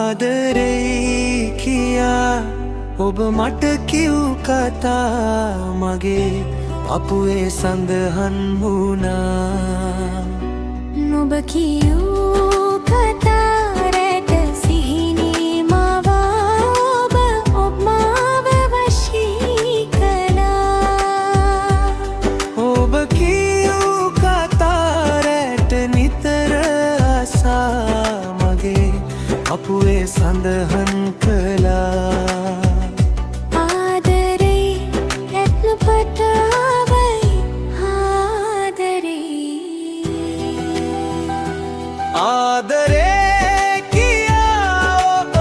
ආදරෙයි කියා ඔබ මට කිව් කතා මගේ පපුවේ සඳහන් වුණා. නුඹ කියූ කතා රැට සිහිනේ මවා ඔබ මාව වශී කළා. ඔබ කියූ කතා රැට නිතර අසා මගේ පපුවේ සඳහන් කළා. ආදරේ කියා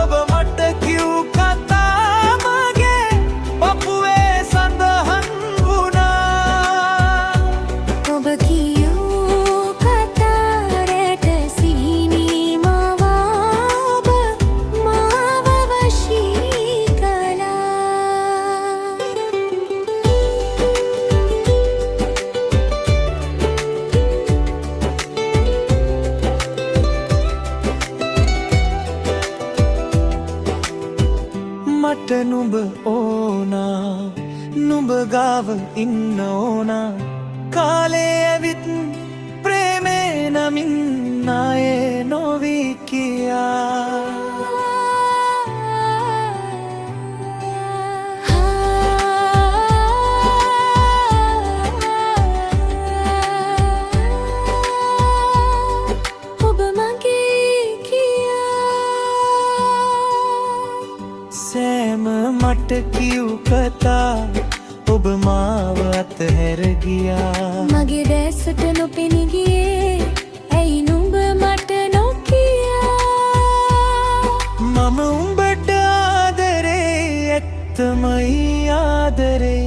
ඔබ මට කිව් කතා මගේ පපුවේ සඳහන් වුණා. ඔබ කියූ කතා රැට සිහිනේ මවා ඔබ මාව වශී කළා. මට නුඹ ඕනා නුඹ ගාව ඉන්න ඕනා කාලේ ඇවිත් ප්‍රේමේ නමින් නායේ නොවී කියා. සෑම මට කිව් කතා ඔබ මාව අතහැර ගියා. මගේ දැසට නොපෙනී ගියේ ඇයි නුඹ මට නොකියා. මම උඹට ආදරේ ඇත්තමයි ආදරේ